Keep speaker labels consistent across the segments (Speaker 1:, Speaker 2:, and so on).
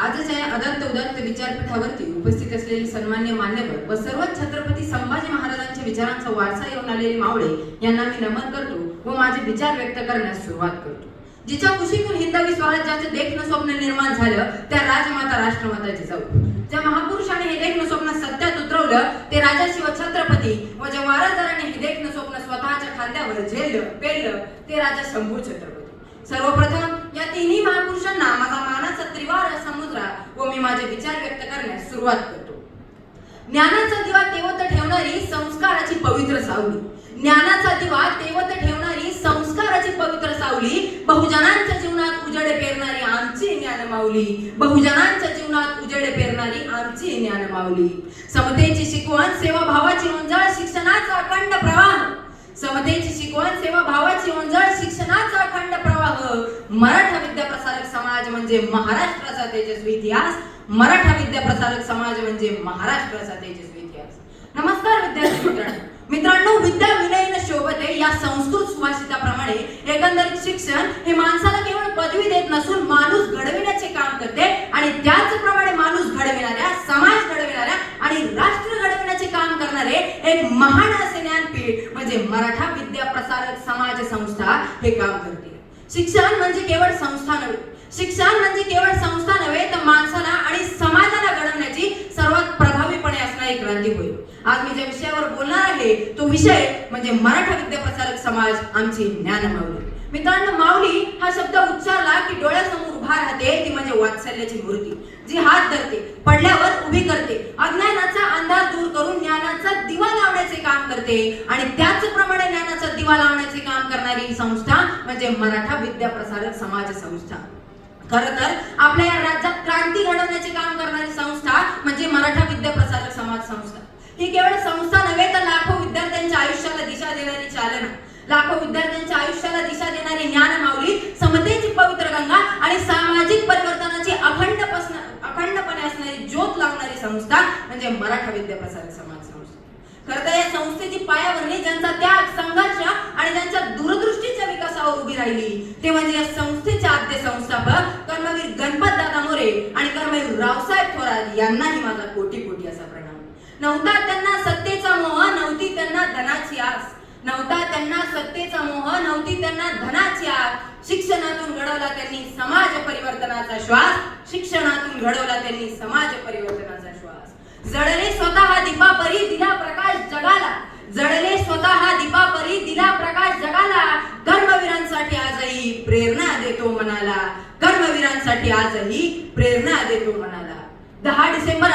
Speaker 1: आजच्या या अदंत उदंत विचारपीठावरती उपस्थित असलेले सन्मान्य मान्यवर व सर्व छत्रपती संभाजी महाराजांच्या विचारांचा वारसा येऊन आलेले मावळे यांना मी नमन करतो व माझे विचार व्यक्त करण्यास सुरुवात करतो। जिच्या कुशीतून हिंदवी स्वराज्याचे देखणं स्वप्न निर्माण झालं त्या राजमाता राष्ट्रमाता जिजाऊ, ज्या महापुरुषाने हे देखणं स्वप्न सत्यात उतरवलं ते राजा शिव छत्रपती व ज्या वारसदाराने हे देखणं स्वप्न स्वतःच्या खांद्यावर झेललं पेललं ते राजा शंभू छत्रपती। सर्वप्रथम या तिन्ही महापुरुषांना माझा मानाचा त्रिवार समुद्रा व मी माझे विचार व्यक्त करण्यास सुरुवात करतो। ज्ञानाचा दिवा तेवत ठेवणारी संस्काराची पवित्र सावली, ज्ञानाचा दिवा तेवत ठेवणारी संस्काराची पवित्र सावली, बहुजनांच्या जीवनात उजेड पेरणारी आमची ज्ञानमाऊली, बहुजनांच्या जीवनात उजेड पेरणारी आमची ज्ञानमाऊली। समतेची शिकवण सेवाभावाची ओंजळ शिक्षणाचा अखंड प्रवाह, समतेची शिकवण सेवाभावाची ओंजळ शिक्षणाचा अखंड प्रवाह, मराठा विद्या प्रसारक समाज म्हणजे महाराष्ट्राचा तेजस्वी इतिहास, मराठा विद्या प्रसारक समाज म्हणजे महाराष्ट्राचा तेजस्वी इतिहास। नमस्कार विद्यार्थी मित्रांनो, विद्या विनयन शोभते या संस्कृत सुभाषिताप्रमाणे एकंदरीत शिक्षण हे माणसाला केवळ पदवी देत नसून माणूस घडविण्याचे काम करते आणि त्याचप्रमाणे माणूस घडविणाऱ्या, समाज घडविणाऱ्या आणि राष्ट्र घडविण्याचे काम करणारे एक महान असे ज्ञानपीठ म्हणजे मराठा विद्या प्रसारक समाज संस्था हे काम करते। शिक्षण म्हणजे केवळ संस्था नव्हे, शिक्षण म्हणजे केवळ संस्था नव्हे तर माणसाला आणि समाजाला घडवण्याची सर्वात प्रभावीपणे असणारी क्रांती होईल। आज मी ज्या विषयावर बोलणार आहे तो विषय म्हणजे मराठा विद्या प्रसारक समाज आमची ज्ञानमाऊली। मित्रांनो, माऊली हा शब्द उच्चारला की डोळ्यासमोर उभा राहते ती म्हणजे वात्सल्याची मूर्ती, जी हात धरते, पडल्यावर उभी करते, अज्ञानाचा अंधार दूर करून ज्ञानाचा दिवा लावण्याचे काम करते आणि त्याचप्रमाणे ज्ञानाचा दिवा लावण्याचे काम करणारी संस्था म्हणजे मराठा विद्या प्रसारक समाज संस्था। खरं तर आपल्या या राज्यात क्रांती घडवण्याचे काम करणारी संस्था म्हणजे मराठा विद्या प्रसारक समाज संस्था। ही केवळ संस्था नव्हे तर लाखो विद्यार्थ्यांच्या आयुष्याला दिशा देणारी चालना, लाखो विद्यार्थ्यांच्या आयुष्याला दिशा देणारी ज्ञानमाऊली, समतेची पवित्र गंगा आणि सामाजिक परिवर्तनाची अखंडपणे असणारी ज्योत लावणारी संस्था म्हणजे मराठा विद्या प्रसारक समाज संस्था। खरं तर या संस्थेची पायाभरणी ज्यांचा त्याग, संघर्ष आणि ज्यांच्या दूरदृष्टीच्या विकासावर उभी राहिली ते म्हणजे या संस्थेचे आद्य संस्थापक कर्मवीर गणपत दादा मोरे आणि कर्मवीर रावसाहेब थोरात यांनाही माझा कोटी कोटी असा प्रणाम। नव्हता त्यांना सत्तेचा मोह, नव्हती त्यांना धनाची आस, नव्हता त्यांना सत्तेचा मोह, नव्हती त्यांना धनाची आस, शिक्षणातून घडवला त्यांनी समाज परिवर्तनाचा श्वास, शिक्षणातून घडवला त्यांनी समाज परिवर्तनाचा श्वास। जळले स्वतः दीपापरी दिला प्रकाश जगाला, जळले स्वतः दीपापरी दिला प्रकाश जगाला, कर्मवीरांसाठी आजही प्रेरणा देतो मनाला, कर्मवीरांसाठी आजही प्रेरणा देतो मनाला। 10 डिसेंबर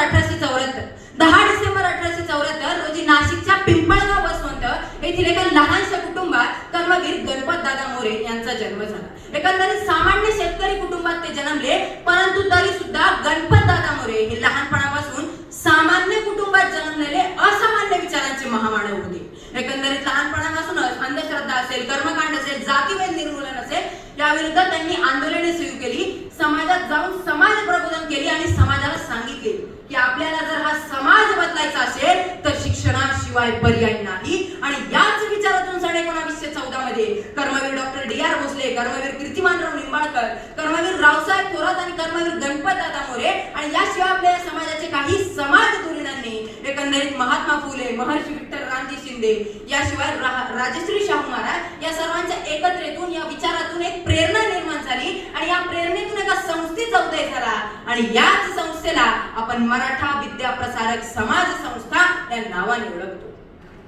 Speaker 1: 1874 रोजी नाशिकच्या पिंपळगाव बसवंत येथील एका लहानशा कुटुंबात कर्मवीर गणपत दादा मोरे यांचा जन्म झाला। एकंदरीत सामान्य शेतकरी कुटुंबात ते जन्मले, परंतु तरी सुद्धा गणपत दादा मोरे हे लहानपणापासून सामान्य कुटुंबात जन्मलेले असामान्य विचारांचे महामानव होते। एकंदरीत लहानपणापासूनच अंधश्रद्धा असेल, कर्मकांड असेल, जातीभेद निर्मूलन असेल याविरुद्ध त्यांनी आंदोलने सुरू केली, समाजात जाऊन समाज प्रबोधन केली आणि समाजाला सांगितले की आपल्याला जर हा समाज बदलायचा असेल तर शिक्षणाशिवाय पर्याय नाही। आणि याच विचारातून सन 1914 मध्ये कर्मवीर डॉक्टर डी.आर. भोसले, कर्मवीर कीर्तिमानराव निंबाळकर, कर्मवीर रावसाहेब थोरात आणि कर्मवीर गणपत दादा मोरे आणि याशिवाय आपल्या समाजाचे काही समाज धुरीणांनी एकंदरीत महात्मा फुले, महर्षी विठ्ठल रामजी शिंदे याशिवाय राजश्री शाहू महाराज या सर्वांच्या एकत्रेतून या विचारातून एक प्रेरणा निर्माण झाली आणि या प्रेरणेतून एका संस्थेचा उदय झाला आणि याच संस्थेला आपण मराठा विद्या प्रसारक समाज संस्था या नावाने ओळखतो।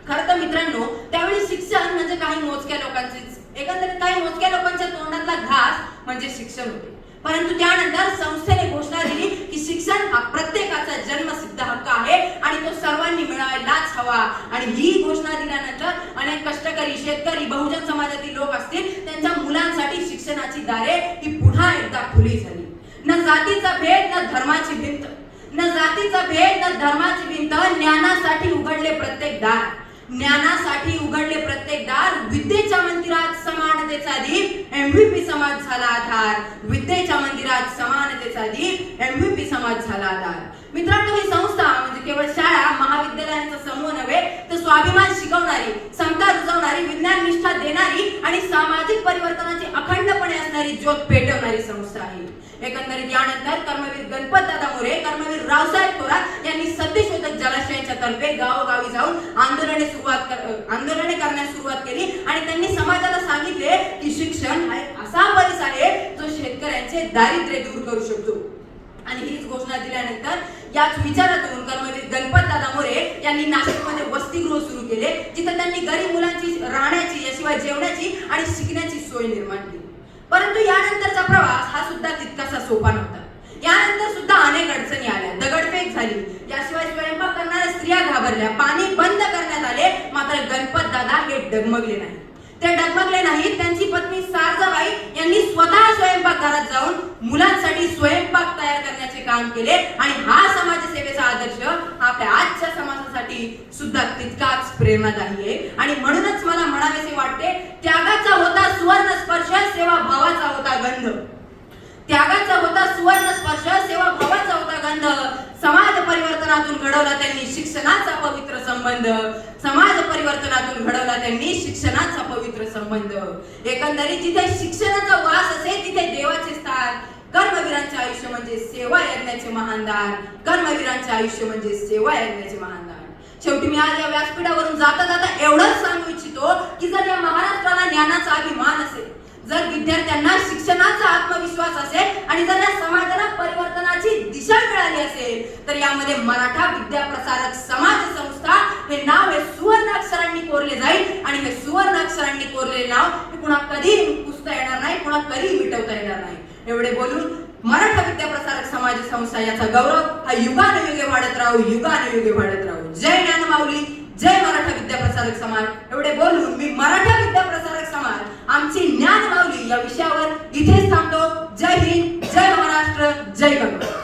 Speaker 1: खरं तर मित्रांनो, त्यावेळी शिक्षण म्हणजे काही मोजक्या लोकांचेच, एकंदरीत काही मोजक्या लोकांच्या तोंडातला घास म्हणजे शिक्षण होते। परंतु त्यानंतर संस्थेने घोषणा दिली की शिक्षण हा प्रत्येकाचा जन्मसिद्ध हक्क आहे आणि तो सर्वांनी मिळवायलाच हवा। आणि ही घोषणा दिल्यानंतर अनेक कष्टकरी, शेतकरी, बहुजन समाजातील लोक असतील त्यांच्या मुलांसाठी शिक्षणाची दारे ही पुन्हा एकदा खुली झाली। न जातीचा भेद, न धर्माची भिंत, न जातीचा भेद, न धर्माची भिंत, ज्ञानासाठी उघडले प्रत्येक दार, ज्ञानासाठी उघडले प्रत्येक दार, विद्येच्या मंदिरात समानतेचा दीप, MVP समाज झाला आधार, विद्येच्या मंदिरात समानतेचा दीप, MVP समाज झाला आधार। मित्रांनो, ही संस्था म्हणजे केवळ शाळा, महाविद्यालयांचा समूह नव्हे तर स्वाभिमान शिकवणारी, समता रुजवणारी, विज्ञान निष्ठा देणारी आणि सामाजिक परिवर्तनाची अखंडपणे असणारी ज्योत पेटवणारी संस्था आहे। एकंदरीत यानंतर कर्मवीर गणपतदादा मोरे, कर्मवीर रावसाहेब थोरात यांनी सत्यशोधक जलाशयांच्या तर्फे गावोगावी जाऊन आंदोलने करण्यास सुरुवात केली आणि त्यांनी समाजाला सांगितले की शिक्षण हा एक असा परिस आहे जो शेतकऱ्यांचे दारिद्र्य दूर करू शकतो. आणि हीच घोषणा दिल्यानंतर याच विचारातून कर्मवीर गणपतदादा मोरे यांनी नाशिकमध्ये वसतिगृह सुरू केले, जिथे त्यांनी गरीब मुलांची राहण्याची, याशिवाय जेवणाची आणि शिकण्याची सोय निर्माण केली. परंतु यानंतरचा प्रवास हा सुद्धा तितकासा सोपा नव्हता. यानंतर सुद्धा अनेक अडचणी आल्या, दगडफेक झाली, याशिवाय स्वयंपाक करणाऱ्या स्त्रिया घाबरल्या, पाणी बंद करण्यात आले. मात्र गणपतदादा हे डगमगले नाही. ते डगमगले नाही. त्यांची पत्नी सारजाबाई यांनी स्वतः स्वयंपाकघरात जाऊन मुलांसाठी स्वयंपाक तयार करण्याचे काम केले आणि हा समाजसेवेचा आदर्श आपल्या आजच्या समाजासाठी सुद्धा तितकाच प्रेरणादायी आहे. आणि म्हणूनच मला म्हणावेसे वाटते, त्यागाचा होता सुवर्ण स्पर्श, सेवा भावाचा होता गंध. त्यागाचा होता सुवर्ण स्पर्श, सेवा भावाचा होता गंध. समाज परिवर्तनातून घडवला त्यांनी शिक्षणाचा पवित्र संबंध. समाज परिवर्तनातून घडवला त्यांनी शिक्षणाचा पवित्र संबंध. एकंदरीत जिथे शिक्षणाचा वास असेल तिथे देवाचे स्थान. कर्मवीरांचे आयुष्य म्हणजे सेवा यज्ञाचे महानदान. कर्मवीरांचे आयुष्य म्हणजे सेवा यज्ञाचे महानदान. शेवटी मी आज या व्यासपीठावरून जाता जाता एवढंच सांगू इच्छितो की जर या महाराष्ट्राला ज्ञानाचा अभिमान असेल, जर विद्यार्थ्यांना शिक्षणाचा आत्मविश्वास असेल आणि जर या समाजाला परिवर्तनाची दिशा मिळाली असेल, तर यामध्ये मराठा विद्याप्रसारक समाज संस्था हे नाव हे सुवर्ण अक्षरांनी कोरले जाईल. आणि हे सुवर्ण अक्षरांनी कोरलेले नाव हे पुन्हा कधी पुसता येणार नाही, पुन्हा कधी मिटवता येणार नाही. एवढे बोलून मराठा विद्याप्रसारक समाज संस्था याचा गौरव हा युगानुयुगे वाढत राहू, युगानुयुगे वाढत राहू. जय ज्ञानमाऊली, जय मराठा विद्याप्रसारक समाज. एवढे बोलून मी मराठा विद्याप्रसारक समाज आमची ज्ञानमाऊली या विषयावर इथेच थांबतो. जय हिंद, जय महाराष्ट्र, जय गंगा.